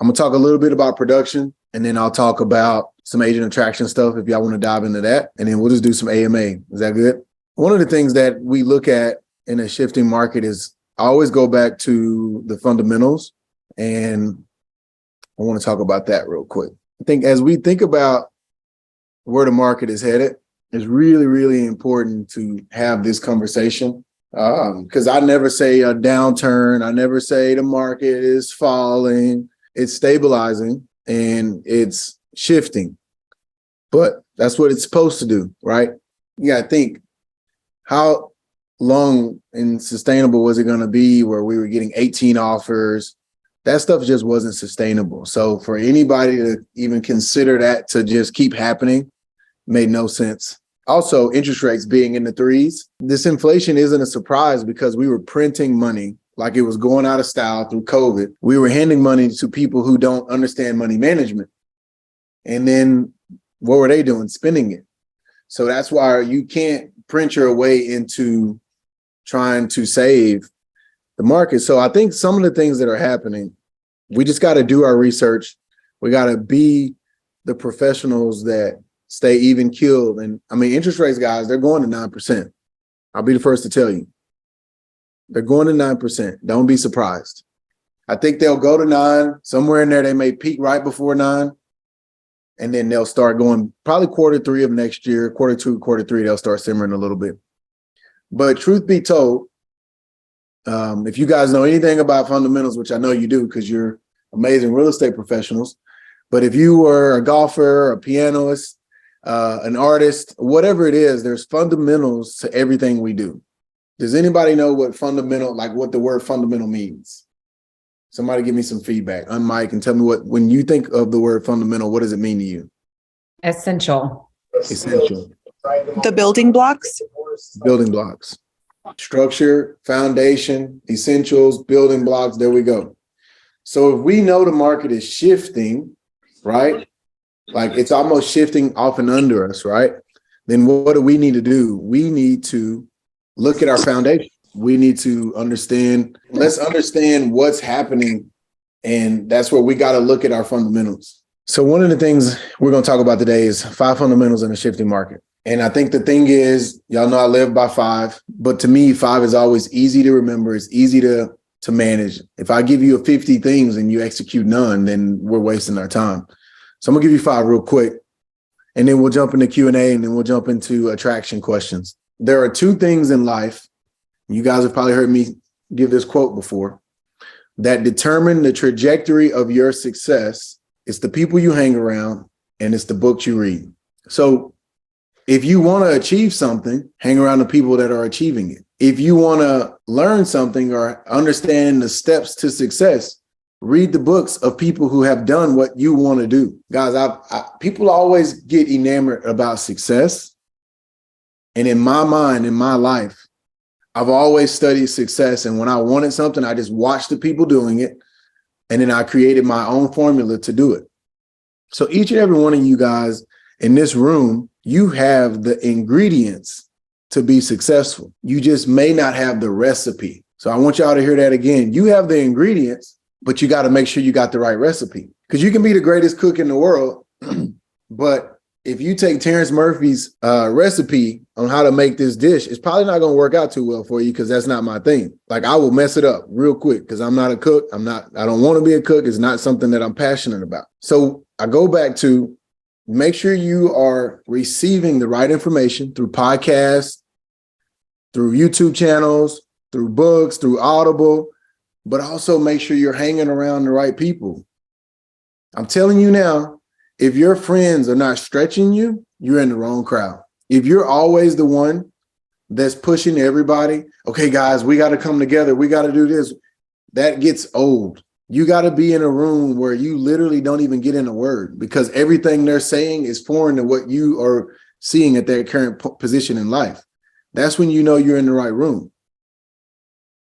I'm going to talk a little bit about production, and then I'll talk about some agent attraction stuff if y'all want to dive into that. And then we'll just do some AMA. Is that good? One of the things that we look at in a shifting market is I always go back to the fundamentals, and I want to talk about that real quick. I think as we think about where the market is headed, it's really, really important to have this conversation because I never say a downturn. I never say the market is falling. It's stabilizing and it's shifting, but that's what it's supposed to do, right? You got to think, how long and sustainable was it going to be where we were getting 18 offers? That stuff just wasn't sustainable. So for anybody to even consider that to just keep happening made no sense. Also, interest rates being in the threes. This inflation isn't a surprise because we were printing money like it was going out of style through COVID. We were handing money to people who don't understand money management. And then what were they doing? Spending it. So that's why you can't print your way into trying to save the market. So I think some of the things that are happening, we just got to do our research. We got to be the professionals that stay even keeled. And I mean, interest rates, guys, they're going to 9%. I'll be the first to tell you. They're going to 9%. Don't be surprised. I think they'll go to 9. Somewhere in there, they may peak right before 9. And then they'll start going probably Q3 of next year, Q2, Q3, they'll start simmering a little bit. But truth be told, if you guys know anything about fundamentals, which I know you do because you're amazing real estate professionals, but if you were a golfer, a pianist, an artist, whatever it is, there's fundamentals to everything we do. Does anybody know what what the word fundamental means? Somebody give me some feedback on mic and tell me when you think of the word fundamental, what does it mean to you? Essential. Essential. The building blocks. Building blocks. Structure, foundation, essentials, building blocks. There we go. So if we know the market is shifting, right? Like it's almost shifting off and under us, right? Then what do we need to do? We need to look at our foundation. We need to understand, let's understand what's happening. And that's where we got to look at our fundamentals. So one of the things we're going to talk about today is 5 fundamentals in a shifting market. And I think the thing is, y'all know I live by 5, but to me, 5 is always easy to remember. It's easy to manage. If I give you 50 things and you execute none, then we're wasting our time. So I'm gonna give you 5 real quick, and then we'll jump into Q&A, and then we'll jump into attraction questions. There are 2 things in life, you guys have probably heard me give this quote before, that determine the trajectory of your success. It's the people you hang around, and it's the books you read. So if you want to achieve something, hang around the people that are achieving it. If you want to learn something or understand the steps to success, read the books of people who have done what you want to do. Guys, people always get enamored about success. And in my mind, in my life, I've always studied success. And when I wanted something, I just watched the people doing it. And then I created my own formula to do it. So each and every one of you guys in this room, you have the ingredients to be successful. You just may not have the recipe. So I want y'all to hear that again. You have the ingredients, but you got to make sure you got the right recipe, because you can be the greatest cook in the world. But if you take Terrence Murphy's recipe on how to make this dish, it's probably not going to work out too well for you, because that's not my thing. Like, I will mess it up real quick because I'm not a cook. I don't want to be a cook. It's not something that I'm passionate about. So I go back to make sure you are receiving the right information through podcasts, through YouTube channels, through books, through Audible, but also make sure you're hanging around the right people. I'm telling you now, if your friends are not stretching you, you're in the wrong crowd. If you're always the one that's pushing everybody, okay, guys, we got to come together. We got to do this. That gets old. You got to be in a room where you literally don't even get in a word, because everything they're saying is foreign to what you are seeing at their current position in life. That's when you know you're in the right room.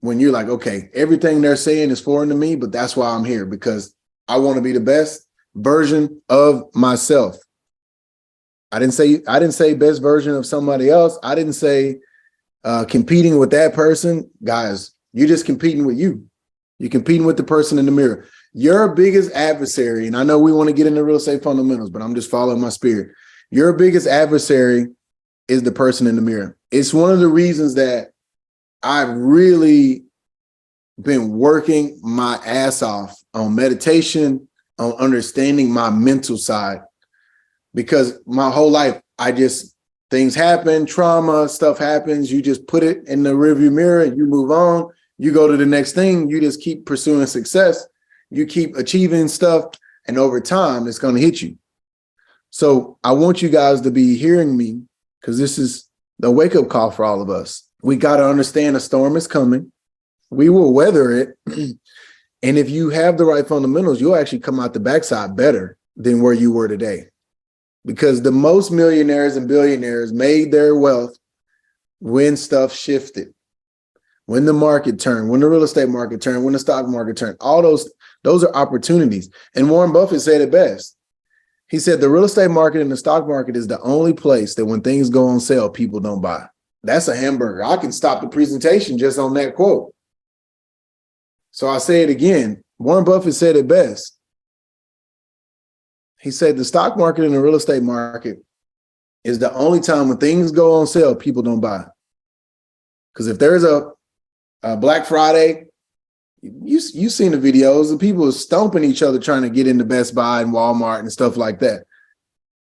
When you're like, okay, everything they're saying is foreign to me, but that's why I'm here, because I want to be the best version of myself. I didn't say best version of somebody else. I didn't say competing with that person. Guys, you're just competing with you. You're competing with the person in the mirror. Your biggest adversary, and I know we want to get into real estate fundamentals, but I'm just following my spirit. Your biggest adversary is the person in the mirror. It's one of the reasons that I've really been working my ass off on meditation, on understanding my mental side, because my whole life, things happen, trauma, stuff happens. You just put it in the rearview mirror and you move on. You go to the next thing. You just keep pursuing success. You keep achieving stuff. And over time, it's going to hit you. So I want you guys to be hearing me, because this is the wake-up call for all of us. We got to understand a storm is coming. We will weather it. And if you have the right fundamentals, you'll actually come out the backside better than where you were today. Because the most millionaires and billionaires made their wealth when stuff shifted, when the market turned, when the real estate market turned, when the stock market turned. All those are opportunities. And Warren Buffett said it best. He said the real estate market and the stock market is the only place that when things go on sale, people don't buy. That's a hamburger. I can stop the presentation just on that quote. So I say it again. Warren Buffett said it best. He said the stock market and the real estate market is the only time when things go on sale, people don't buy. Because if there's a Black Friday, you've seen the videos of people stomping each other trying to get into Best Buy and Walmart and stuff like that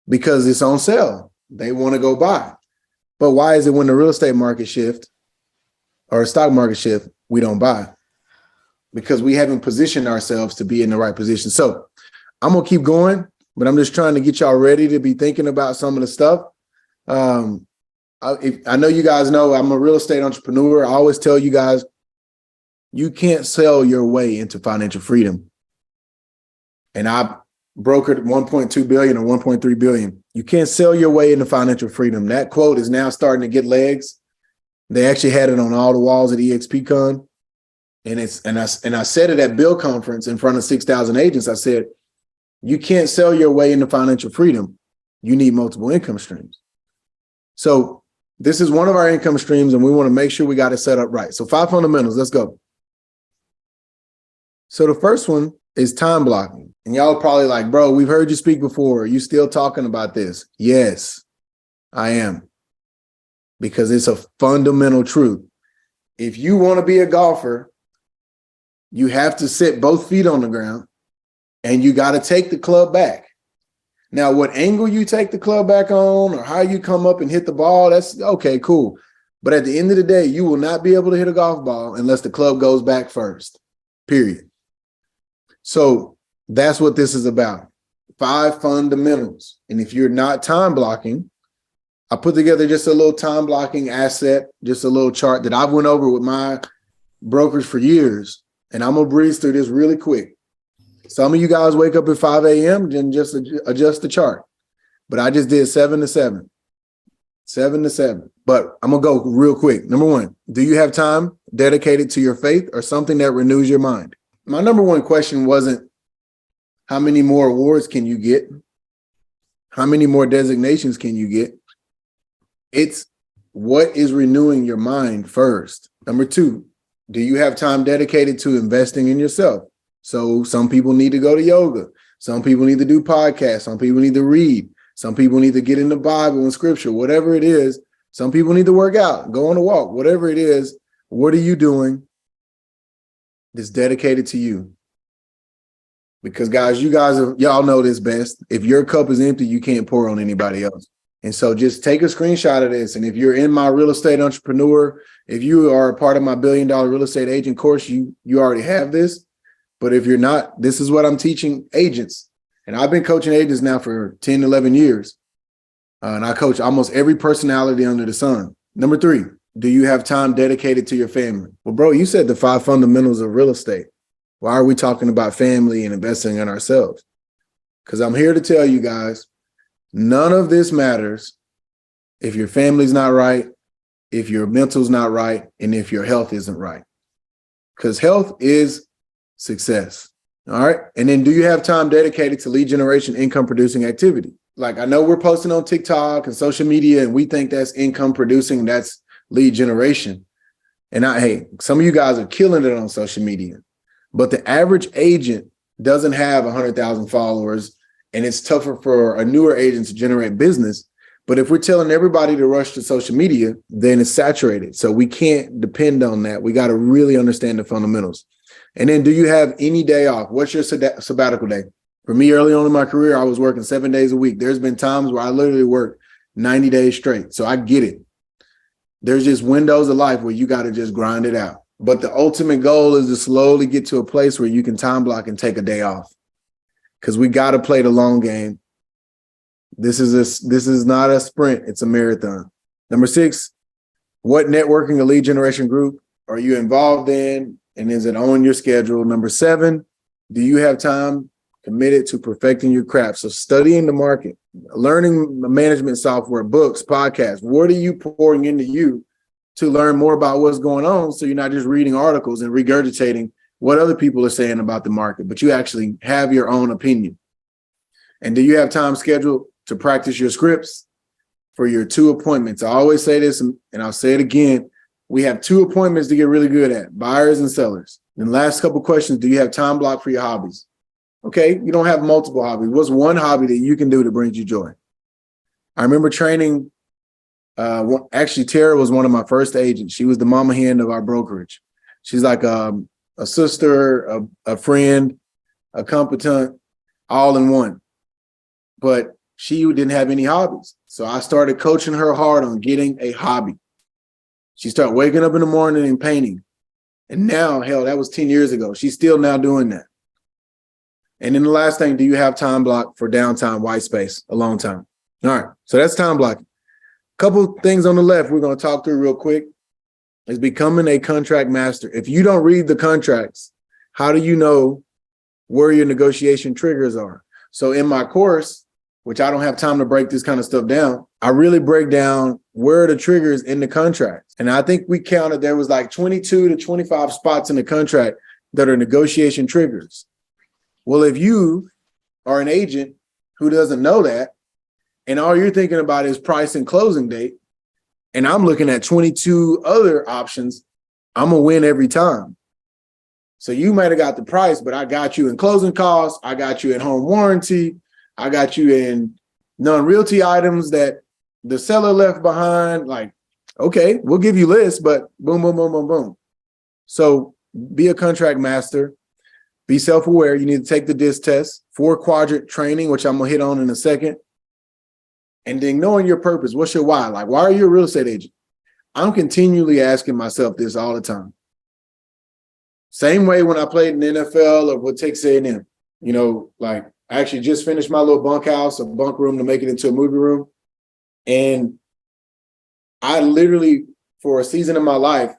because it's on sale. They want to go buy. But why is it when the real estate market shift or stock market shift, we don't buy? Because we haven't positioned ourselves to be in the right position. So I'm going to keep going, but I'm just trying to get y'all ready to be thinking about some of the stuff. I know you guys know I'm a real estate entrepreneur. I always tell you guys, you can't sell your way into financial freedom. And I brokered 1.2 billion or 1.3 billion. You can't sell your way into financial freedom. That quote is now starting to get legs. They actually had it on all the walls at EXPCon. And I said it at Bill Conference in front of 6,000 agents. I said, you can't sell your way into financial freedom. You need multiple income streams. So this is one of our income streams, and we want to make sure we got it set up right. So 5 fundamentals. Let's go. So the first one is time blocking. And y'all are probably like, bro, we've heard you speak before. Are you still talking about this? Yes, I am. Because it's a fundamental truth. If you want to be a golfer, you have to sit both feet on the ground and you got to take the club back. Now, what angle you take the club back on or how you come up and hit the ball, that's okay, cool. But at the end of the day, you will not be able to hit a golf ball unless the club goes back first, period. So that's what this is about. 5 fundamentals. And if you're not time blocking, I put together just a little time blocking asset, just a little chart that I've went over with my brokers for years. And I'm going to breeze through this really quick. Some of you guys wake up at 5 a.m. and just adjust the chart. But I just did 7 to 7. 7 to 7. But I'm going to go real quick. Number 1, do you have time dedicated to your faith or something that renews your mind? My number 1 question wasn't how many more awards can you get? How many more designations can you get? It's what is renewing your mind first. Number 2, do you have time dedicated to investing in yourself? So some people need to go to yoga. Some people need to do podcasts. Some people need to read. Some people need to get in the Bible and scripture, whatever it is. Some people need to work out, go on a walk, whatever it is. What are you doing that's dedicated to you? Because guys, y'all know this best. If your cup is empty, you can't pour on anybody else. And so just take a screenshot of this. And if you're in my real estate entrepreneur, if you are a part of my $1 billion real estate agent course, you already have this. But if you're not, this is what I'm teaching agents. And I've been coaching agents now for 10, 11 years. And I coach almost every personality under the sun. Number 3, do you have time dedicated to your family? Well, bro, you said the 5 fundamentals of real estate. Why are we talking about family and investing in ourselves? Because I'm here to tell you guys, none of this matters if your family's not right, if your mental's not right, and if your health isn't right. Because health is success. All right. And then do you have time dedicated to lead generation, income producing activity? Like I know we're posting on TikTok and social media and we think that's income producing, that's lead generation. And hey, some of you guys are killing it on social media. But the average agent doesn't have 100,000 followers, and it's tougher for a newer agent to generate business. But if we're telling everybody to rush to social media, then it's saturated. So we can't depend on that. We got to really understand the fundamentals. And then, do you have any day off? What's your sabbatical day? For me, early on in my career, I was working 7 days a week. There's been times where I literally worked 90 days straight. So I get it. There's just windows of life where you got to just grind it out. But the ultimate goal is to slowly get to a place where you can time block and take a day off, because we got to play the long game. This is not a sprint. It's a marathon. Number 6, what networking or lead generation group are you involved in? And is it on your schedule? Number 7, do you have time committed to perfecting your craft? So studying the market, learning management software, books, podcasts. What are you pouring into you to learn more about what's going on, so you're not just reading articles and regurgitating what other people are saying about the market, but you actually have your own opinion? And do you have time scheduled to practice your scripts for your 2 appointments? I always say this, and I'll say it again. We have 2 appointments to get really good at: buyers and sellers. And last couple questions: do you have time block for your hobbies? Okay, you don't have multiple hobbies. What's one hobby that you can do that brings you joy? I remember training, actually, Tara was one of my first agents. She was the mama hen of our brokerage. She's like a sister, a friend, a competent, all in one. But she didn't have any hobbies. So I started coaching her hard on getting a hobby. She started waking up in the morning and painting. And now, hell, that was 10 years ago. She's still now doing that. And then the last thing, do you have time block for downtime, white space, alone time? All right, so that's time blocking. Couple things on the left we're going to talk through real quick is becoming a contract master. If you don't read the contracts, how do you know where your negotiation triggers are? So in my course, which I don't have time to break this kind of stuff down, I really break down where are the triggers in the contract. And I think we counted, there was like 22 to 25 spots in the contract that are negotiation triggers. Well, if you are an agent who doesn't know that, and all you're thinking about is price and closing date, and I'm looking at 22 other options, I'm going to win every time. So you might have got the price, but I got you in closing costs. I got you in home warranty. I got you in non-realty items that the seller left behind. Like, okay, we'll give you lists, but boom, boom, boom, boom, boom. So be a contract master. Be self-aware. You need to take the DISC test, 4-quadrant training, which I'm going to hit on in a second. And then knowing your purpose. What's your why? Like, why are you a real estate agent? I'm continually asking myself this all the time. Same way when I played in the NFL or with Texas A&M. You know, like, I actually just finished my little bunkhouse, a bunk room to make it into a movie room. And I literally, for a season of my life,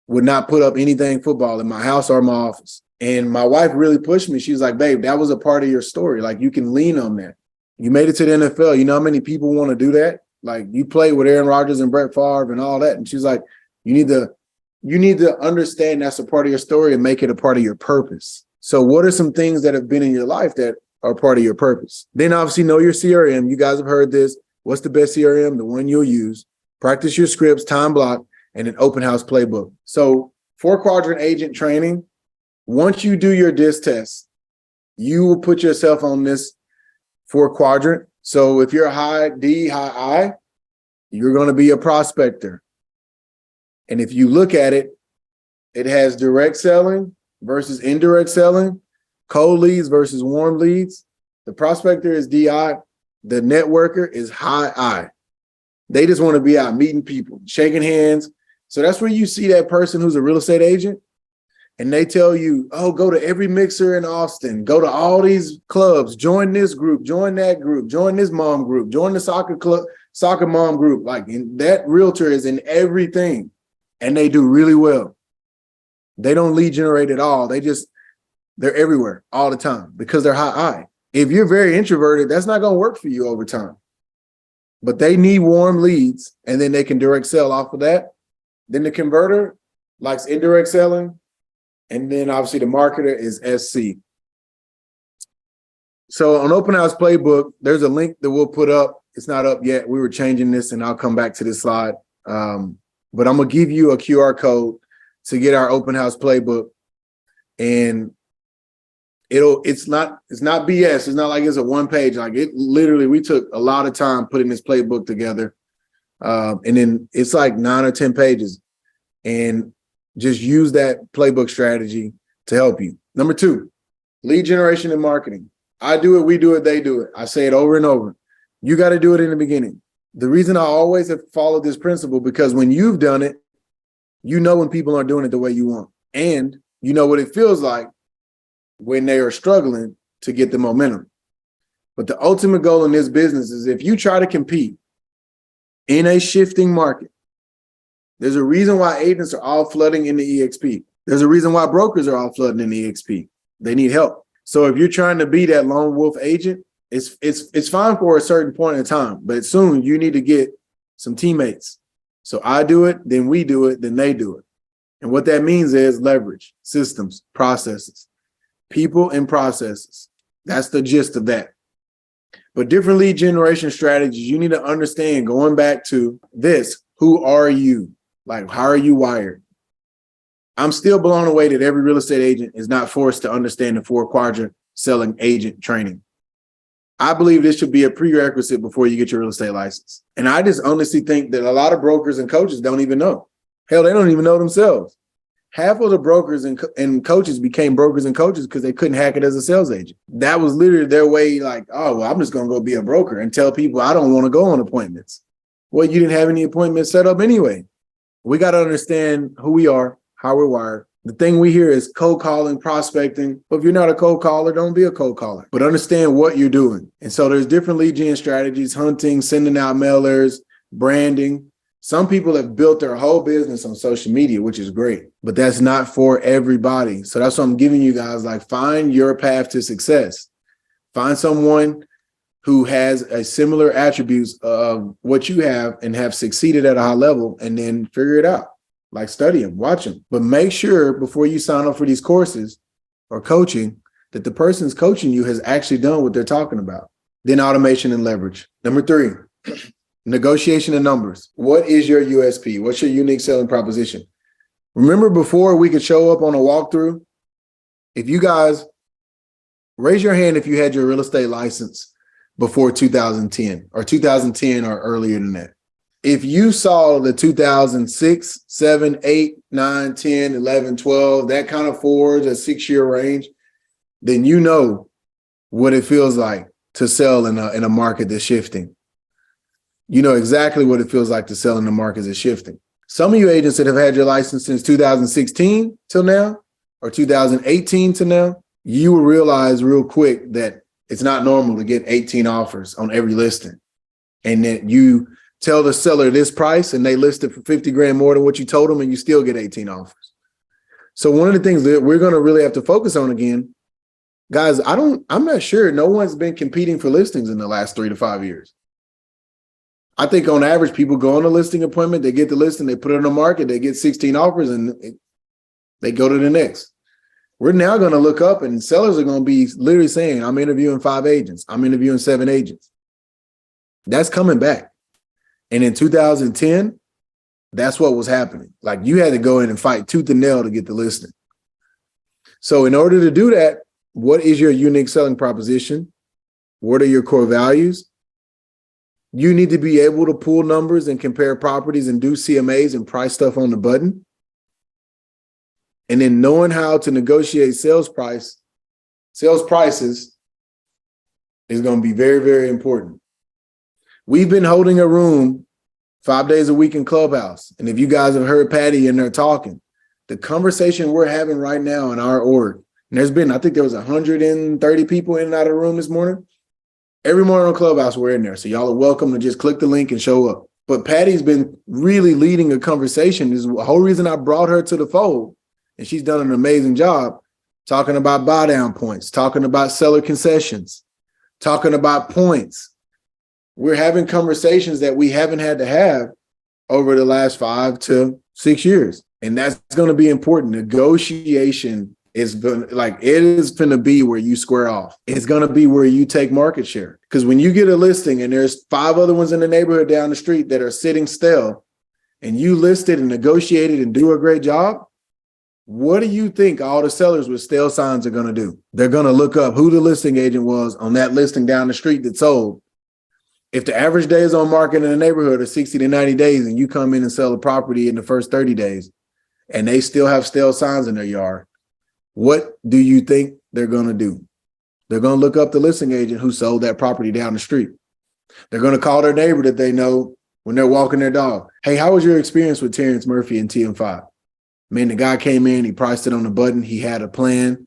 would not put up anything football in my house or my office. And my wife really pushed me. She was like, babe, that was a part of your story. Like, you can lean on that. You made it to the NFL. You know how many people want to do that? Like, you play with Aaron Rodgers and Brett Favre and all that. And she's like, you need to understand that's a part of your story and make it a part of your purpose. So what are some things that have been in your life that are part of your purpose? Then obviously know your CRM. You guys have heard this. What's the best CRM? The one you'll use. Practice your scripts, time block, and an open house playbook. So 4-quadrant agent training. Once you do your DISC test, you will put yourself on this 4-quadrant. So if you're high D, high I, you're going to be a prospector. And if you look at it, it has direct selling versus indirect selling, cold leads versus warm leads. The prospector is DI. The networker is high I. They just want to be out meeting people, shaking hands. So that's where you see that person who's a real estate agent. And they tell you, oh, go to every mixer in Austin, go to all these clubs, join this group, join that group, join this mom group, join the soccer club, soccer mom group. Like, that realtor is in everything, and they do really well. They don't lead generate at all. They're everywhere all the time because they're high I. If you're very introverted, that's not going to work for you over time. But they need warm leads, and then they can direct sell off of that. Then the converter likes indirect selling. And then obviously the marketer is SC. So on Open House Playbook, there's a link that we'll put up. It's not up yet. We were changing this, and I'll come back to this slide. But I'm going to give you a QR code to get our Open House Playbook. And it's not BS. It's not like it's a one page. Like it literally, we took a lot of time putting this playbook together. And then it's like 9 or 10 pages, and just use that playbook strategy to help you. Number 2, lead generation and marketing. I do it, we do it, they do it. I say it over and over. You got to do it in the beginning. The reason I always have followed this principle, because when you've done it, you know when people aren't doing it the way you want. And you know what it feels like when they are struggling to get the momentum. But the ultimate goal in this business is, if you try to compete in a shifting market, there's a reason why agents are all flooding in the EXP. There's a reason why brokers are all flooding in the EXP. They need help. So if you're trying to be that lone wolf agent, it's fine for a certain point in time, but soon you need to get some teammates. So I do it, then we do it, then they do it. And what that means is leverage, systems, processes, people and processes. That's the gist of that. But different lead generation strategies, you need to understand, going back to this, who are you? Like, how are you wired? I'm still blown away that every real estate agent is not forced to understand the 4-quadrant selling agent training. I believe this should be a prerequisite before you get your real estate license. And I just honestly think that a lot of brokers and coaches don't even know. Hell, they don't even know themselves. Half of the brokers and coaches became brokers and coaches because they couldn't hack it as a sales agent. That was literally their way, like, oh, well, I'm just going to go be a broker and tell people I don't want to go on appointments. Well, you didn't have any appointments set up anyway. We got to understand who we are, how we're wired. The thing we hear is cold calling, prospecting. But if you're not a cold caller, don't be a cold caller. But understand what you're doing. And so there's different lead gen strategies: hunting, sending out mailers, branding. Some people have built their whole business on social media, which is great, but that's not for everybody. So that's what I'm giving you guys. Like, find your path to success. Find someone who has a similar attributes of what you have and have succeeded at a high level, and then figure it out. Like, study them, watch them. But make sure before you sign up for these courses or coaching that the person's coaching you has actually done what they're talking about. Then automation and leverage. Number 3, negotiation and numbers. What is your USP? What's your unique selling proposition? Remember, before we could show up on a walkthrough, if you guys raise your hand if you had your real estate license before 2010 or 2010 or earlier than that. If you saw the 2006, 7, 8, 9, 10, 11, 12, that kind of forward, a 6-year range, then you know what it feels like to sell in a market that's shifting. You know exactly what it feels like to sell in the market that's shifting. Some of you agents that have had your license since 2016 till now, or 2018 to now, you will realize real quick that it's not normal to get 18 offers on every listing. And that you tell the seller this price and they list it for 50 grand more than what you told them, and you still get 18 offers. So one of the things that we're going to really have to focus on again, guys, I'm not sure no one's been competing for listings in the last 3 to 5 years. I think on average, people go on a listing appointment, they get the listing, they put it on the market, they get 16 offers, and they go to the next. We're now going to look up, and sellers are going to be literally saying, I'm interviewing 5 agents. I'm interviewing 7 agents. That's coming back. And in 2010, that's what was happening. Like, you had to go in and fight tooth and nail to get the listing. So in order to do that, what is your unique selling proposition? What are your core values? You need to be able to pull numbers and compare properties and do CMAs and price stuff on the button. And then knowing how to negotiate sales prices is going to be very, very important. We've been holding a room 5 days a week in Clubhouse. And if you guys have heard Patty in there talking, the conversation we're having right now in our org, and I think there was 130 people in and out of the room this morning. Every morning on Clubhouse, we're in there. So y'all are welcome to just click the link and show up. But Patty's been really leading a conversation. This is the whole reason I brought her to the fold. And she's done an amazing job talking about buy down points, talking about seller concessions, talking about points. We're having conversations that we haven't had to have over the last 5 to 6 years. And that's going to be important. Negotiation is going to be where you square off. It's going to be where you take market share. Because when you get a listing and there's 5 other ones in the neighborhood down the street that are sitting still, and you list it and negotiate it and do a great job, What do you think all the sellers with stale signs are going to do? They're going to look up who the listing agent was on that listing down the street that sold. If the average days on market in the neighborhood are 60 to 90 days and you come in and sell a property in the first 30 days and they still have stale signs in their yard, what do you think they're going to do? They're going to look up the listing agent who sold that property down the street. They're going to call their neighbor that they know when they're walking their dog. Hey, how was your experience with Terrence Murphy and TM5? Man, the guy came in, he priced it on the button. He had a plan.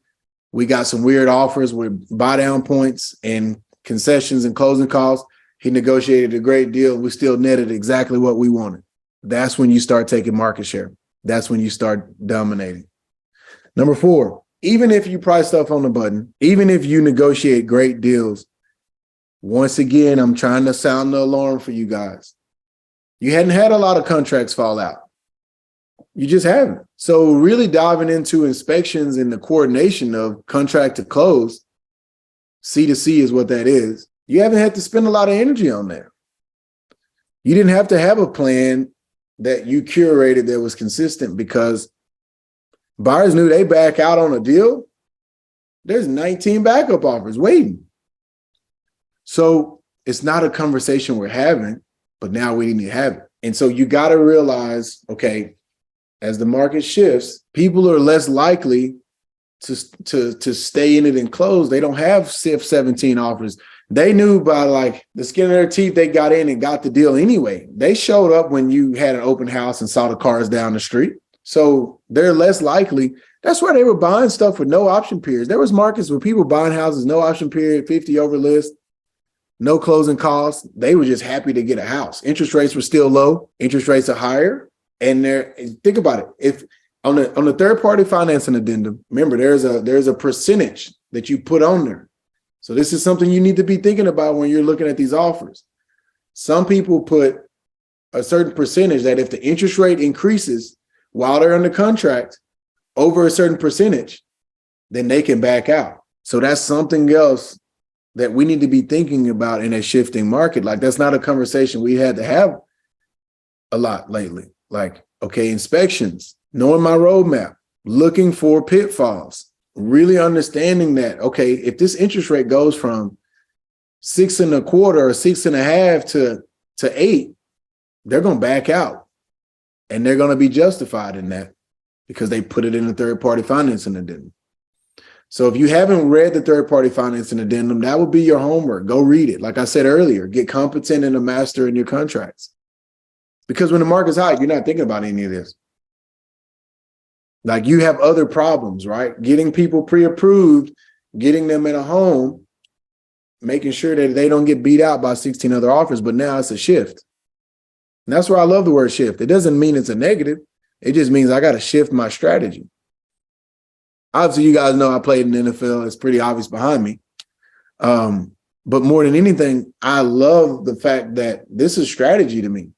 We got some weird offers with buy down points and concessions and closing costs. He negotiated a great deal. We still netted exactly what we wanted. That's when you start taking market share. That's when you start dominating. Number 4, even if you price stuff on the button, even if you negotiate great deals, once again, I'm trying to sound the alarm for you guys. You hadn't had a lot of contracts fall out. You just haven't. So really diving into inspections and the coordination of contract to close, C2C is what that is. You haven't had to spend a lot of energy on that. You didn't have to have a plan that you curated that was consistent because buyers knew they back out on a deal. There's 19 backup offers waiting. So it's not a conversation we're having, but now we need to have it. And so you got to realize, okay, as the market shifts, people are less likely to stay in it and close. They don't have 17 offers. They knew by like the skin of their teeth, they got in and got the deal anyway. They showed up when you had an open house and saw the cars down the street. So they're less likely. That's why they were buying stuff with no option periods. There was markets where people buying houses, no option period, 50 over list, no closing costs. They were just happy to get a house. Interest rates were still low. Interest rates are higher. And think about it. If on the third party financing addendum, remember there's a percentage that you put on there. So this is something you need to be thinking about when you're looking at these offers. Some people put a certain percentage that if the interest rate increases while they're under contract over a certain percentage, then they can back out. So that's something else that we need to be thinking about in a shifting market. Like that's not a conversation we had to have a lot lately. Like, okay, inspections, knowing my roadmap, looking for pitfalls, really understanding that, okay, if this interest rate goes from 6.25 or 6.5 to 8, they're going to back out and they're going to be justified in that because they put it in the third party financing addendum. So if you haven't read the third party financing addendum, that would be your homework. Go read it. Like I said earlier, get competent and a master in your contracts. Because when the market's hot, you're not thinking about any of this. Like you have other problems, right? Getting people pre-approved, getting them in a home, making sure that they don't get beat out by 16 other offers. But now it's a shift. And that's where I love the word shift. It doesn't mean it's a negative. It just means I got to shift my strategy. Obviously, you guys know I played in the NFL. It's pretty obvious behind me. But more than anything, I love the fact that this is strategy to me.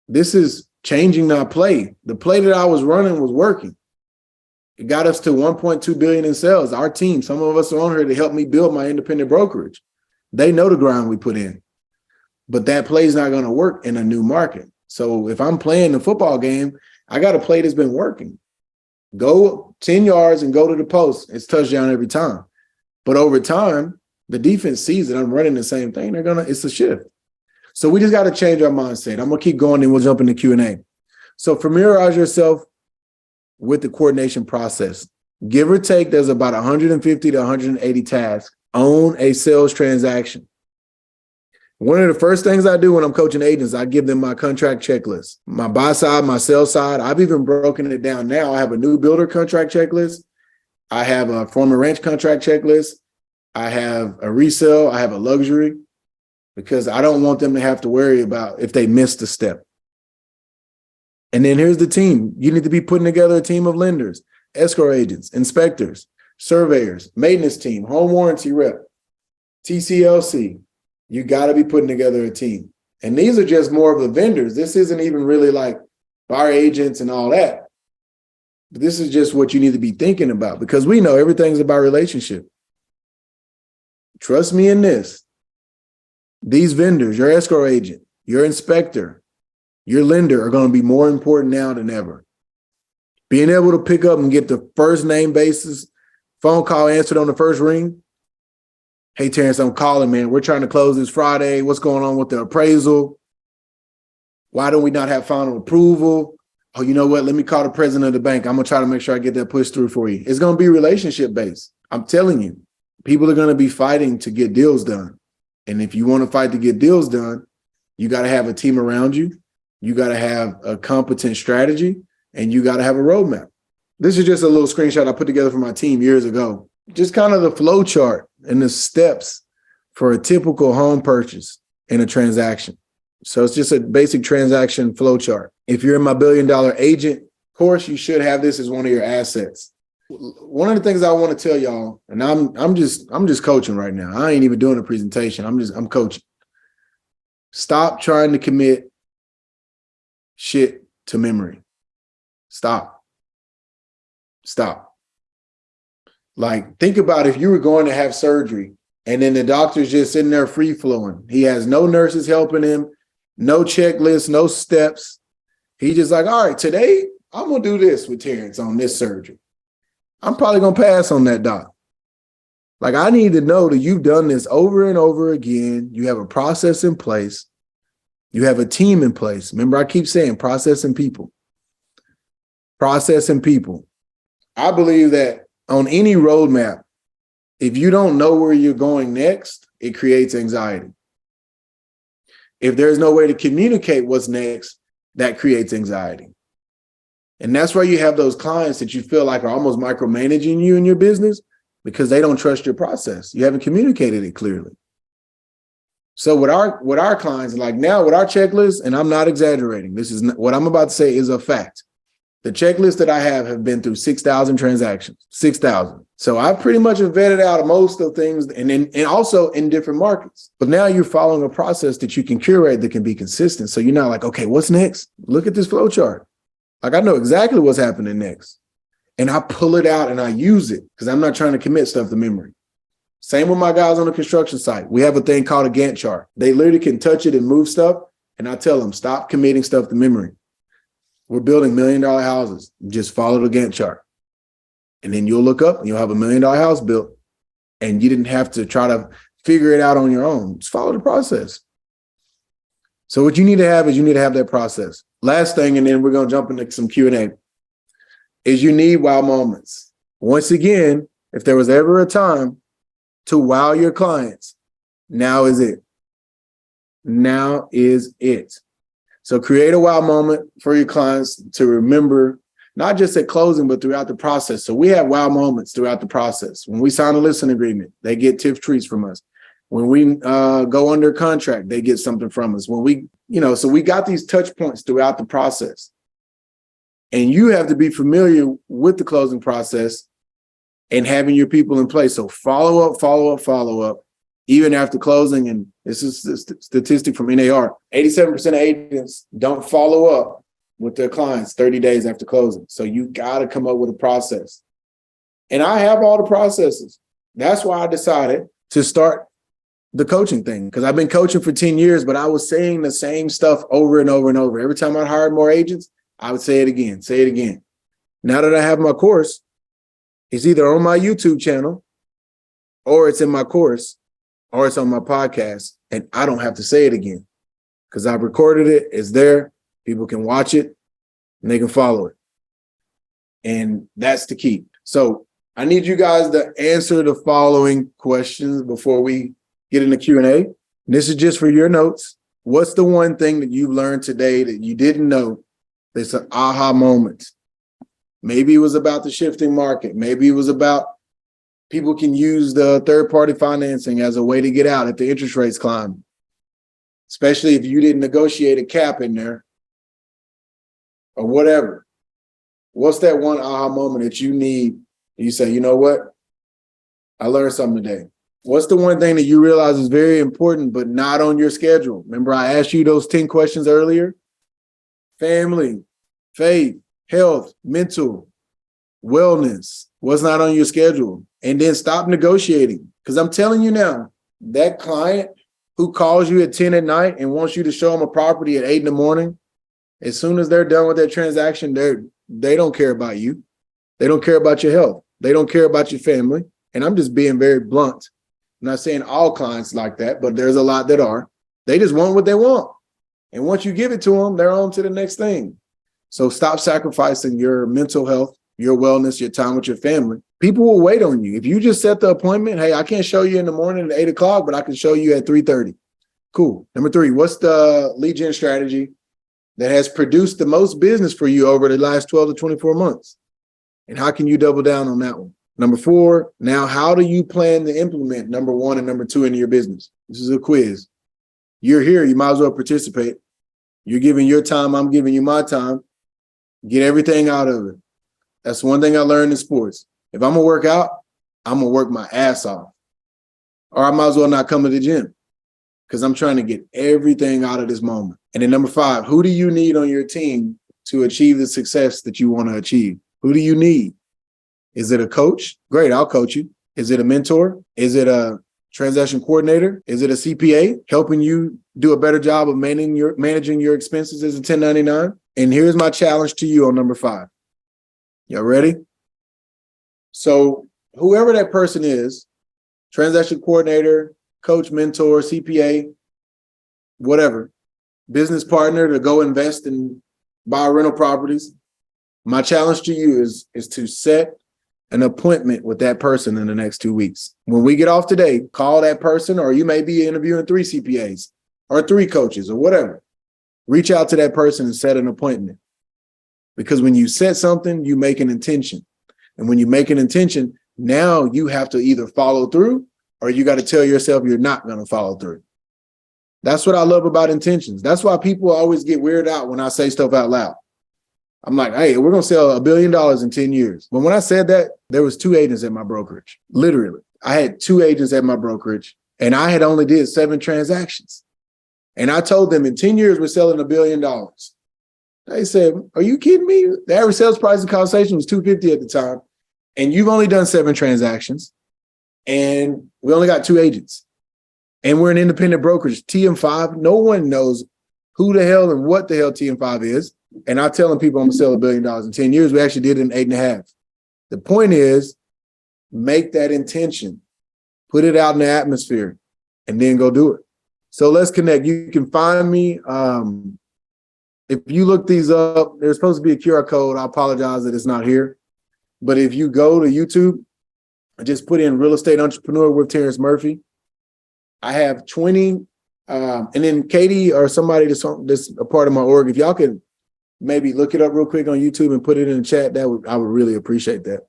This is changing my play. The play that I was running was working. It got us to 1.2 billion in sales. Our team, some of us are on here to help me build my independent brokerage. They know the grind we put in. But that play is not going to work in a new market. So if I'm playing the football game, I got a play that's been working. Go 10 yards and go to the post. It's touchdown every time. But over time, the defense sees that I'm running the same thing. It's a shift. So we just got to change our mindset. I'm going to keep going and we'll jump into Q&A. So familiarize yourself with the coordination process. Give or take, there's about 150 to 180 tasks on a sales transaction. One of the first things I do when I'm coaching agents, I give them my contract checklist, my buy side, my sell side. I've even broken it down now. I have a new builder contract checklist. I have a former ranch contract checklist. I have a resale. I have a luxury. Because I don't want them to have to worry about if they missed a step. And then here's the team. You need to be putting together a team of lenders, escrow agents, inspectors, surveyors, maintenance team, home warranty rep, TCLC. You got to be putting together a team. And these are just more of the vendors. This isn't even really like buyer agents and all that. But this is just what you need to be thinking about because we know everything's about relationship. Trust me in this. These vendors, your escrow agent, your inspector, your lender are going to be more important now than ever. Being able to pick up and get the first name basis, phone call answered on the first ring. Hey, Terrence, I'm calling, man. We're trying to close this Friday. What's going on with the appraisal? Why don't we not have final approval? Oh, you know what? Let me call the president of the bank. I'm going to try to make sure I get that pushed through for you. It's going to be relationship based. I'm telling you, people are going to be fighting to get deals done. And if you want to fight to get deals done, you got to have a team around you. You got to have a competent strategy, and you got to have a roadmap. This is just a little screenshot I put together for my team years ago. Just kind of the flow chart and the steps for a typical home purchase in a transaction. So it's just a basic transaction flow chart. If you're in my $1 billion agent course, you should have this as one of your assets. One of the things I want to tell y'all, and I'm just coaching right now. I ain't even doing a presentation. I'm coaching. Stop trying to commit shit to memory. Stop. Like, think about if you were going to have surgery and then the doctor's just sitting there free flowing. He has no nurses helping him, no checklist, no steps. He just like, all right, today I'm going to do this with Terrence on this surgery. I'm probably going to pass on that doc. Like, I need to know that you've done this over and over again. You have a process in place. You have a team in place. Remember, I keep saying process and people. Process and people. I believe that on any roadmap, if you don't know where you're going next, it creates anxiety. If there's no way to communicate what's next, that creates anxiety. And that's why you have those clients that you feel like are almost micromanaging you in your business because they don't trust your process. You haven't communicated it clearly. So with our clients, like now with our checklist, and I'm not exaggerating, this is what I'm about to say is a fact. The checklist that I have been through 6,000 transactions, 6,000. So I pretty much have vetted out most of things and also in different markets. But now you're following a process that you can curate that can be consistent. So you're not like, okay, what's next? Look at this flow chart. Like, I know exactly what's happening next. And I pull it out and I use it because I'm not trying to commit stuff to memory. Same with my guys on the construction site. We have a thing called a Gantt chart. They literally can touch it and move stuff. And I tell them, stop committing stuff to memory. We're building $1 million houses. Just follow the Gantt chart. And then you'll look up and you'll have $1 million house built. And you didn't have to try to figure it out on your own. Just follow the process. So what you need to have is you need to have that process. Last thing, and then we're going to jump into some Q&A, is you need wow moments. Once again, if there was ever a time to wow your clients, now is it. Now is it. So create a wow moment for your clients to remember, not just at closing, but throughout the process. So we have wow moments throughout the process. When we sign a listing agreement, they get tips, treats from us. When we go under contract, they get something from us. When we, so we got these touch points throughout the process. And you have to be familiar with the closing process and having your people in place. So follow up, even after closing. And this is a statistic from NAR. 87% of agents don't follow up with their clients 30 days after closing. So you got to come up with a process. And I have all the processes. That's why I decided to start the coaching thing, because I've been coaching for 10 years, but I was saying the same stuff over and over and over. Every time I hired more agents, I would say it again. Now that I have my course, it's either on my YouTube channel or it's in my course or it's on my podcast, and I don't have to say it again because I've recorded it. It's there. People can watch it and they can follow it. And that's the key. So I need you guys to answer the following questions before we get into Q&A. This is just for your notes. What's the one thing that you've learned today that you didn't know that's an aha moment? Maybe it was about the shifting market. Maybe it was about people can use the third-party financing as a way to get out if the interest rates climb, especially if you didn't negotiate a cap in there or whatever. What's that one aha moment that you need? You say, you know what? I learned something today. What's the one thing that you realize is very important, but not on your schedule? Remember, I asked you those 10 questions earlier? Family, faith, health, mental, wellness. What's not on your schedule? And then stop negotiating. Because I'm telling you now, that client who calls you at 10 at night and wants you to show them a property at 8 in the morning, As soon as they're done with that transaction, they don't care about you. They don't care about your health. They don't care about your family. And I'm just being very blunt. I'm not saying all clients like that, but there's a lot that are. They just want what they want. And once you give it to them, they're on to the next thing. So stop sacrificing your mental health, your wellness, your time with your family. People will wait on you. If you just set the appointment, hey, I can't show you in the morning at 8 o'clock, but I can show you at 3:30. Cool. Number 3, what's the lead gen strategy that has produced the most business for you over the last 12 to 24 months? And how can you double down on that one? Number 4, now how do you plan to implement number 1 and number 2 into your business? This is a quiz. You're here, you might as well participate. You're giving your time, I'm giving you my time. Get everything out of it. That's one thing I learned in sports. If I'm gonna work out, I'm gonna work my ass off. Or I might as well not come to the gym because I'm trying to get everything out of this moment. And then number 5, who do you need on your team to achieve the success that you want to achieve? Who do you need? Is it a coach? Great, I'll coach you. Is it a mentor? Is it a transaction coordinator? Is it a CPA helping you do a better job of managing your expenses as a 1099? And here's my challenge to you on number 5. Y'all ready? So whoever that person is, transaction coordinator, coach, mentor, CPA, whatever, business partner to go invest and buy rental properties. My challenge to you is to set an appointment with that person in the next 2 weeks. When we get off today, call that person, or you may be interviewing 3 CPAs or 3 coaches or whatever. Reach out to that person and set an appointment. Because when you set something, you make an intention. And when you make an intention, now you have to either follow through or you got to tell yourself you're not going to follow through. That's what I love about intentions. That's why people always get weirded out when I say stuff out loud. I'm like, hey, we're going to sell $1 billion in 10 years. But when I said that, there was 2 agents at my brokerage. Literally, I had 2 agents at my brokerage and I had only did 7 transactions. And I told them in 10 years, we're selling $1 billion. They said, are you kidding me? The average sales price in conversation was $250 at the time. And you've only done 7 transactions. And we only got 2 agents. And we're an independent brokerage. TM5, no one knows who the hell and what the hell TM5 is. And I'm telling people I'm going to sell $1 billion in 10 years. We actually did it in 8.5. The point is, make that intention, put it out in the atmosphere, and then go do it. So let's connect. You can find me. If you look these up, there's supposed to be a QR code. I apologize that it's not here. But if you go to YouTube, just put in real estate entrepreneur with Terrence Murphy. I have 20. And then Katie or somebody that's a part of my org, if y'all can maybe look it up real quick on YouTube and put it in the chat, I would really appreciate that.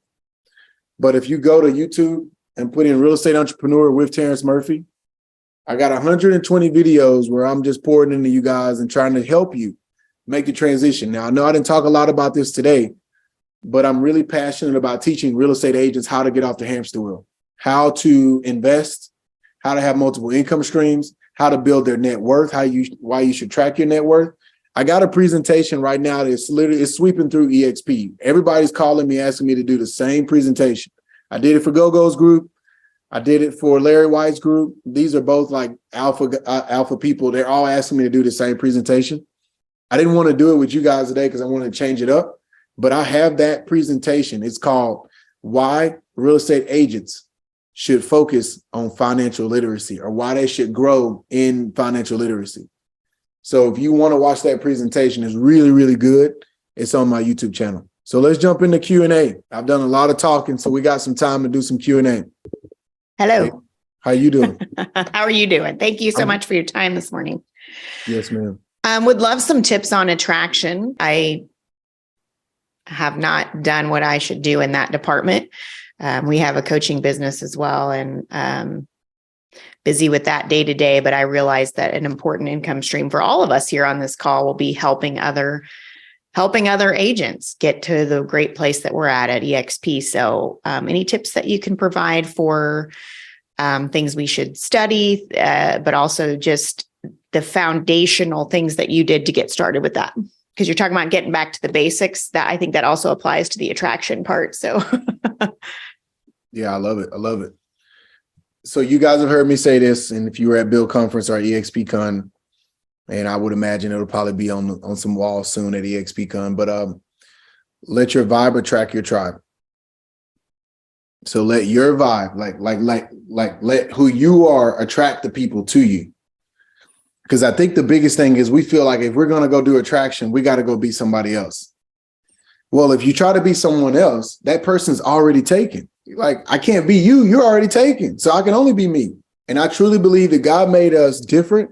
But if you go to YouTube and put in real estate entrepreneur with Terrence Murphy, I got 120 videos where I'm just pouring into you guys and trying to help you make the transition. Now, I know I didn't talk a lot about this today, but I'm really passionate about teaching real estate agents how to get off the hamster wheel, how to invest, how to have multiple income streams, how to build their net worth, why you should track your net worth. I got a presentation right now that's literally sweeping through EXP. Everybody's calling me, asking me to do the same presentation. I did it for GoGo's group. I did it for Larry White's group. These are both like alpha people. They're all asking me to do the same presentation. I didn't want to do it with you guys today because I wanted to change it up, but I have that presentation. It's called Why Real Estate Agents Should Focus on Financial Literacy, or why they should grow in financial literacy. So if you want to watch that presentation, it's really, really good. It's on my YouTube channel. So let's jump into Q&A. I've done a lot of talking, so we got some time to do some Q&A. Hello. Hey, how you doing? How are you doing? Thank you so much for your time this morning. Yes, ma'am. Would love some tips on attraction. I have not done what I should do in that department. We have a coaching business as well, and busy with that day to day, but I realize that an important income stream for all of us here on this call will be helping other agents get to the great place that we're at EXP. So any tips that you can provide for things we should study, but also just the foundational things that you did to get started with that? Because you're talking about getting back to the basics. That I think that also applies to the attraction part. So yeah, I love it. I love it. So you guys have heard me say this, and if you were at Build Conference or EXP Con, And I would imagine it'll probably be on some walls soon at EXPCon. But let your vibe attract your tribe. So let your vibe, let who you are attract the people to you. Because I think the biggest thing is we feel like if we're going to go do attraction, we got to go be somebody else. Well, if you try to be someone else, that person's already taken. Like, I can't be you. You're already taken. So I can only be me. And I truly believe that God made us different.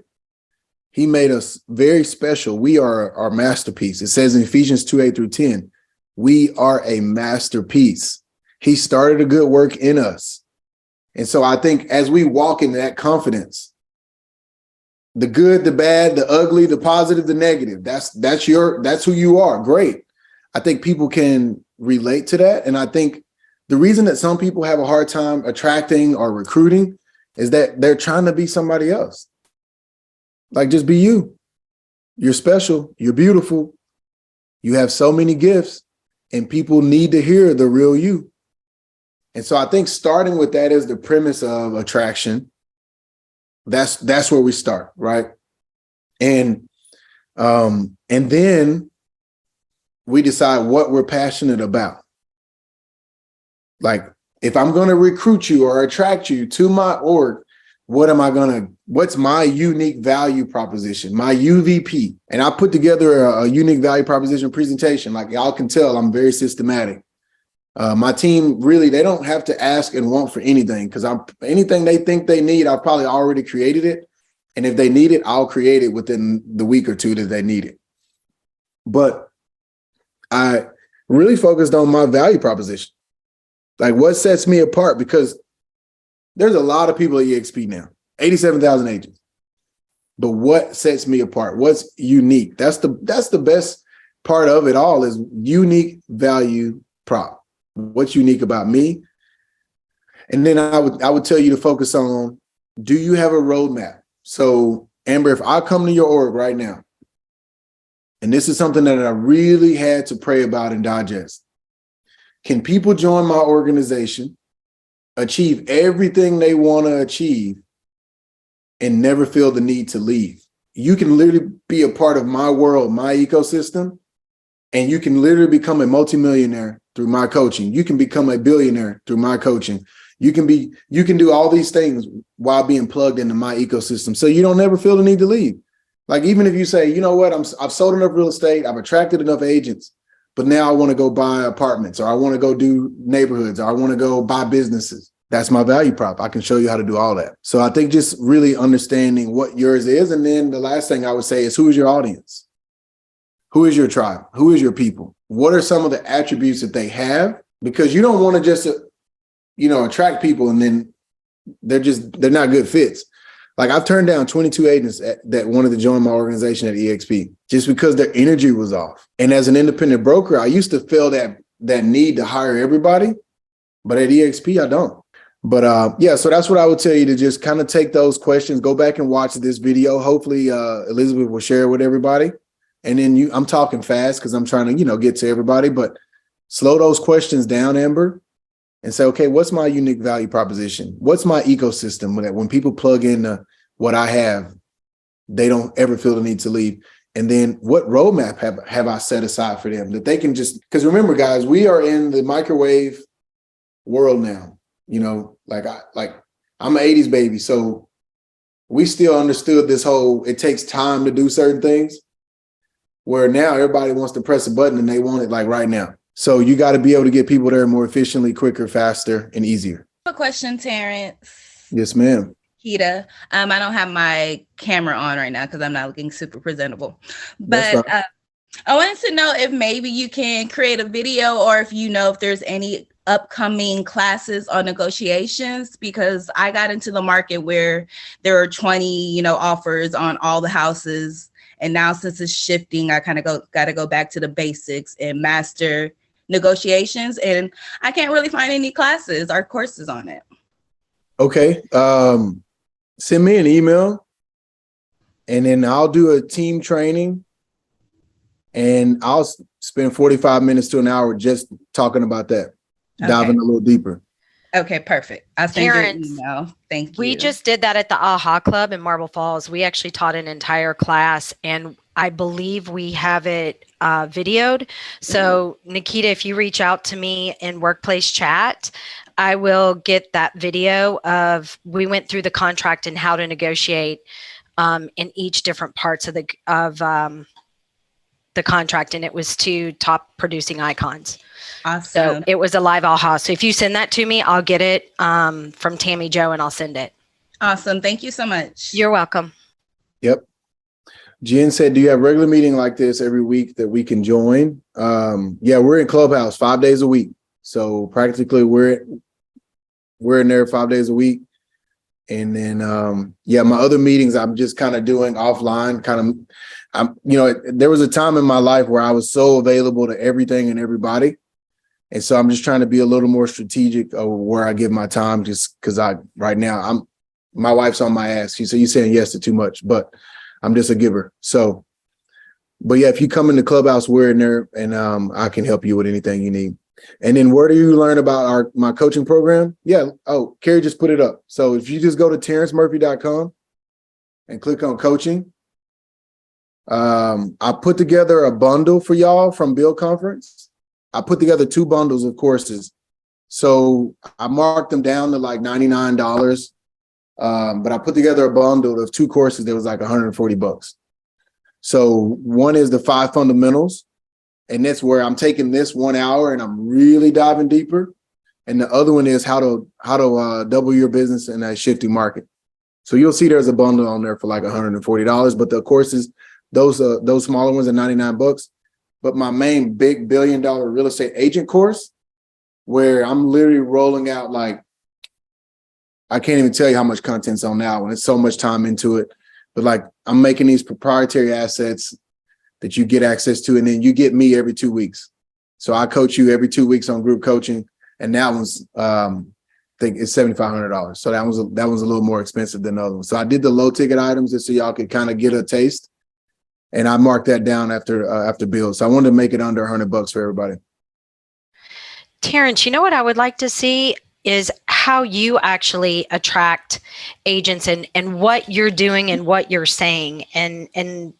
He made us very special. We are our masterpiece. It says in Ephesians 2:8-10, we are a masterpiece. He started a good work in us. And so I think as we walk in that confidence, the good, the bad, the ugly, the positive, the negative, that's who you are. Great. I think people can relate to that. And I think the reason that some people have a hard time attracting or recruiting is that they're trying to be somebody else. Like, just be you. You're special. You're beautiful. You have so many gifts, and people need to hear the real you. And so I think starting with that as the premise of attraction, that's where we start, right? And then we decide what we're passionate about. Like, if I'm going to recruit you or attract you to my org, what's my unique value proposition, my UVP? And I put together a unique value proposition presentation. Like, y'all can tell, I'm very systematic. My team, really, they don't have to ask and want for anything, because anything they think they need, I've probably already created it. And if they need it, I'll create it within the week or two that they need it. But I really focused on my value proposition. Like, what sets me apart? Because there's a lot of people at EXP now, 87,000 agents. But what sets me apart? What's unique? That's the best part of it all, is unique value prop. What's unique about me? And then I would tell you to focus on, do you have a roadmap? So, Amber, if I come to your org right now, and this is something that I really had to pray about and digest, can people join my organization, achieve everything they want to achieve, and never feel the need to leave? You can literally be a part of my world, my ecosystem, and you can literally become a multimillionaire through my coaching. You can become a billionaire through my coaching. You can do all these things while being plugged into my ecosystem. So you don't never feel the need to leave. Like, even if you say, you know what, I've sold enough real estate, I've attracted enough agents, but now I want to go buy apartments, or I want to go do neighborhoods, or I want to go buy businesses. That's my value prop. I can show you how to do all that. So I think just really understanding what yours is. And then the last thing I would say is, who is your audience? Who is your tribe? Who is your people? What are some of the attributes that they have? Because you don't want to just, attract people and then they're not good fits. Like, I've turned down 22 agents that wanted to join my organization at EXP just because their energy was off. And as an independent broker, I used to feel that need to hire everybody, but at EXP, I don't. But so that's what I would tell you, to just kind of take those questions, go back and watch this video. Hopefully Elizabeth will share it with everybody. And then I'm talking fast because I'm trying to, get to everybody, but slow those questions down, Amber, and say, okay, what's my unique value proposition? What's my ecosystem that when people plug in what I have, they don't ever feel the need to leave? And then what roadmap have I set aside for them that they can just, because remember, guys, we are in the microwave world now. I'm an 80s baby. So we still understood this whole, it takes time to do certain things, where now everybody wants to press a button and they want it like right now. So you got to be able to get people there more efficiently, quicker, faster, and easier. A question, Terrence. Yes, ma'am. Kita. I don't have my camera on right now because I'm not looking super presentable. But I wanted to know if maybe you can create a video, or if if there's any upcoming classes on negotiations, because I got into the market where there are 20, offers on all the houses. And now, since it's shifting, I kind of got to go back to the basics and master negotiations. And I can't really find any classes or courses on it. Okay. Send me an email, and then I'll do a team training, and I'll spend 45 minutes to an hour just talking about that, diving a little deeper. Okay, perfect. I'll send you an Terrence, email. Thank you. We just did that at the AHA Club in Marble Falls. We actually taught an entire class, and I believe we have it videoed. So, Nikita, if you reach out to me in workplace chat, I will get that video of we went through the contract and how to negotiate in each different parts of the contract, and it was 2 top producing icons. Awesome. So it was a live AHA. So if you send that to me, I'll get it from Tammy Jo and I'll send it. Awesome. Thank you so much. You're welcome. Yep. Jen said, do you have regular meeting like this every week that we can join? Yeah, we're in Clubhouse 5 days a week. So practically we're in there 5 days a week. And then, yeah, my other meetings, I'm just kind of doing offline, there was a time in my life where I was so available to everything and everybody. And so I'm just trying to be a little more strategic of where I give my time, just because right now my wife's on my ass. She said, you're saying yes to too much, but I'm just a giver. So, but yeah, if you come in the Clubhouse, we're in there, and I can help you with anything you need. And then where do you learn about my coaching program? Yeah. Oh, Carrie just put it up. So if you just go to terrencemurphy.com and click on coaching, I put together a bundle for y'all from Build Conference. I put together 2 bundles of courses. So I marked them down to like $99. But I put together a bundle of 2 courses that was like $140. So one is the 5 fundamentals. And that's where I'm taking this 1 hour and I'm really diving deeper. And the other one is how to double your business in a shifting market. So you'll see there's a bundle on there for like $140, but the courses, those smaller ones are $99. But my main big $1 billion real estate agent course, where I'm literally rolling out, like, I can't even tell you how much content's on now, and it's so much time into it. But like, I'm making these proprietary assets that you get access to, and then you get me every 2 weeks. So I coach you every 2 weeks on group coaching, and that one's I think it's $7,500. So that one's a little more expensive than the other one. So I did the low ticket items just so y'all could kind of get a taste, and I marked that down after build. So I wanted to make it under $100 for everybody. Terrence, you know what I would like to see is how you actually attract agents and what you're doing and what you're saying, and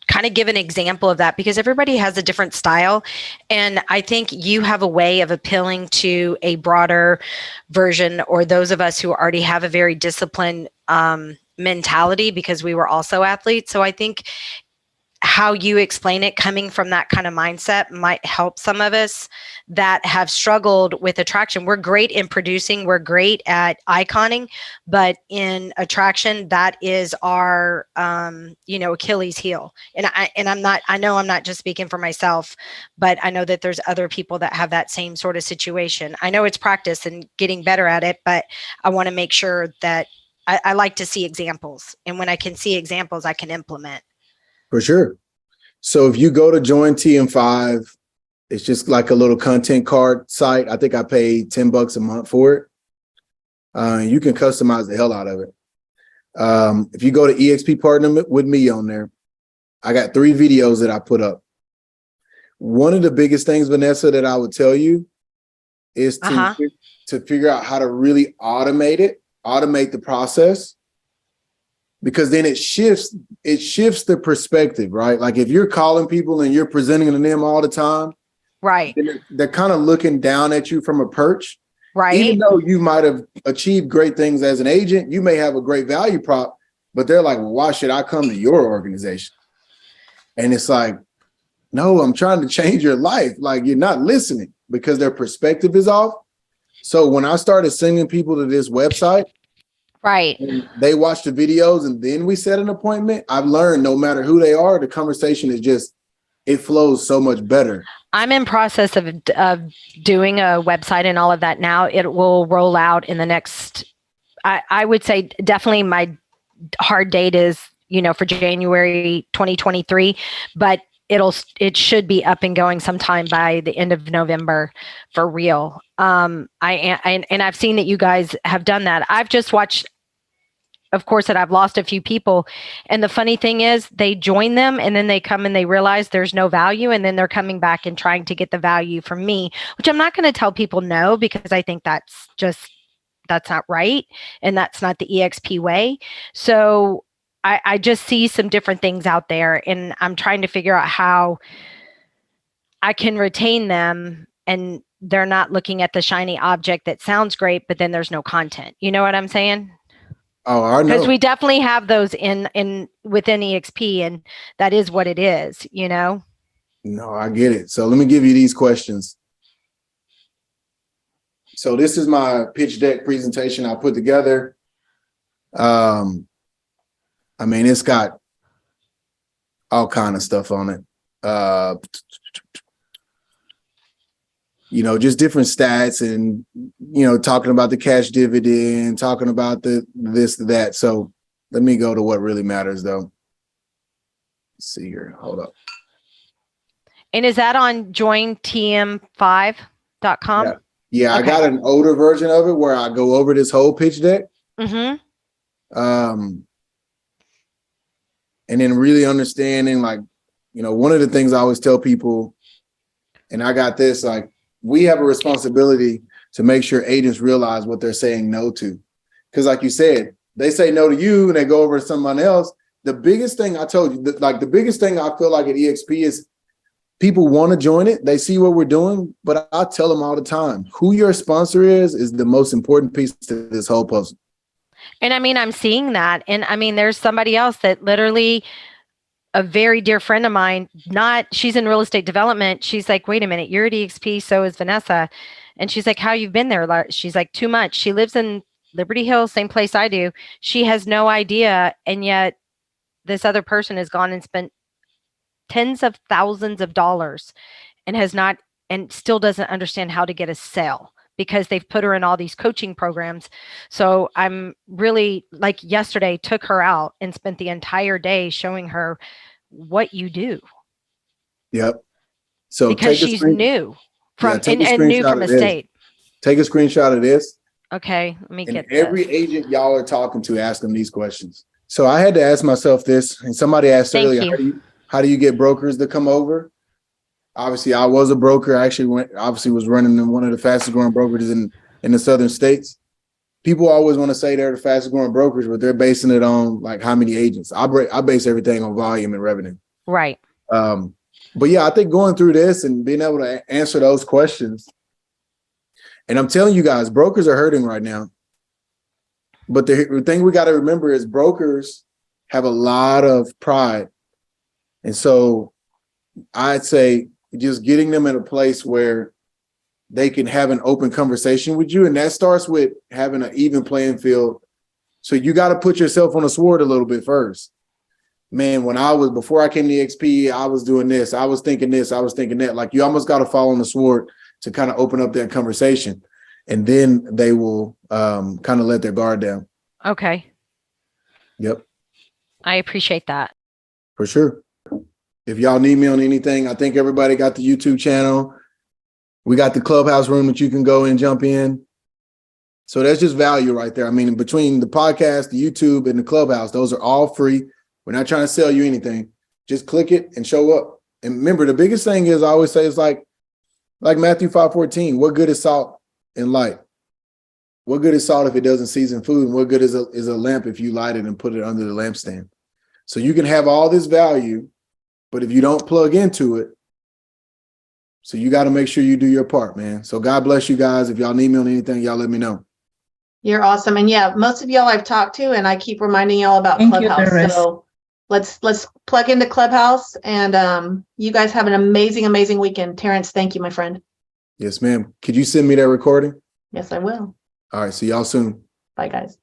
kind of give an example of that, because everybody has a different style. And I think you have a way of appealing to a broader version, or those of us who already have a very disciplined mentality, because we were also athletes. So I think how you explain it, coming from that kind of mindset, might help some of us that have struggled with attraction. We're great in producing, we're great at iconing, but in attraction, that is our Achilles heel. And I know I'm not just speaking for myself, but I know that there's other people that have that same sort of situation. I know it's practice and getting better at it, but I want to make sure that I like to see examples. And when I can see examples, I can implement. For sure. So if you go to Join TM5, it's just like a little content card site. I think I paid $10 a month for it. You can customize the hell out of it. If you go to EXP Partner with me on there, I got 3 videos that I put up. One of the biggest things, Vanessa, that I would tell you is to figure out how to really automate the process. Because then it shifts the perspective, right? Like if you're calling people and you're presenting to them all the time, right? They're kind of looking down at you from a perch, right? Even though you might have achieved great things as an agent, you may have a great value prop, but they're like, well, why should I come to your organization? And it's like, no, I'm trying to change your life. Like, you're not listening because their perspective is off. So when I started sending people to this website, right, and they watch the videos and then we set an appointment, I've learned no matter who they are, the conversation is just, it flows so much better. I'm in process of doing a website and all of that now. It will roll out in the next, I would say definitely my hard date is, for January 2023, but it should be up and going sometime by the end of November for real. I've seen that you guys have done that. I've just watched, of course, that I've lost a few people. And the funny thing is they join them and then they come and they realize there's no value. And then they're coming back and trying to get the value from me, which I'm not going to tell people no, because I think that's just not right. And that's not the EXP way. So I just see some different things out there, and I'm trying to figure out how I can retain them and they're not looking at the shiny object that sounds great, but then there's no content. You know what I'm saying? Oh, I know. Because we definitely have those in within EXP, and that is what it is, you know? No, I get it. So let me give you these questions. So this is my pitch deck presentation I put together. I mean, it's got all kind of stuff on it. You know, just different stats and, you know, talking about the cash dividend, talking about the this, that. So let me go to what really matters, though. Let's see here. Hold up. And is that on jointm5.com? Yeah. Yeah, Okay. I got an older version of it where I go over this whole pitch deck. Mm-hmm. And then really understanding, like, you know, one of the things I always tell people, and I got this, like, we have a responsibility to make sure agents realize what they're saying no to. Because like you said, they say no to you and they go over to someone else. The biggest thing I told you, the biggest thing I feel like at EXP is people want to join it. They see what we're doing, but I tell them all the time, who your sponsor is the most important piece to this whole puzzle. And I mean, I'm seeing that. And I mean, there's somebody else that literally, a very dear friend of mine, she's in real estate development. She's like, wait a minute, you're at EXP, so is Vanessa. And she's like, how you've been there? She's like, too much. She lives in Liberty Hill, same place I do. She has no idea. And yet this other person has gone and spent tens of thousands of dollars and still doesn't understand how to get a sale, because they've put her in all these coaching programs. So I'm really, like yesterday, took her out and spent the entire day showing her what you do. Yep. So because she's new from new from a state. Take a screenshot of this. Okay, let me get every this. agent y'all are talking to, ask them these questions. So I had to ask myself this, and somebody asked earlier, how do you get brokers to come over? Obviously, I was a broker. I actually was running in one of the fastest growing brokerages in the southern states. People always want to say they're the fastest growing brokers, but they're basing it on like how many agents. I base everything on volume and revenue. Right. But yeah, I think going through this and being able to answer those questions, and I'm telling you guys, brokers are hurting right now. But the thing we got to remember is brokers have a lot of pride. And so I'd say just getting them in a place where they can have an open conversation with you. And that starts with having an even playing field. So you got to put yourself on the sword a little bit first. Man, before I came to EXP, I was doing this. I was thinking this. I was thinking that. Like, you almost got to fall on the sword to kind of open up that conversation. And then they will kind of let their guard down. Okay. Yep. I appreciate that. For sure. If y'all need me on anything, I think everybody got the YouTube channel. We got the clubhouse room that you can go and jump in. So that's just value right there. I mean, between the podcast, the YouTube, and the clubhouse, those are all free. We're not trying to sell you anything. Just click it and show up. And remember, the biggest thing is, I always say, it's like Matthew 5:14. What good is salt and light? What good is salt if it doesn't season food? And what good is a lamp if you light it and put it under the lampstand? So you can have all this value, but if you don't plug into it, so you got to make sure you do your part, man. So God bless you guys. If y'all need me on anything, y'all let me know. You're awesome. And yeah, most of y'all I've talked to, and I keep reminding y'all about Clubhouse. So let's plug into Clubhouse, and you guys have an amazing, amazing weekend. Terrence, thank you, my friend. Yes, ma'am. Could you send me that recording? Yes, I will. All right. See y'all soon. Bye, guys.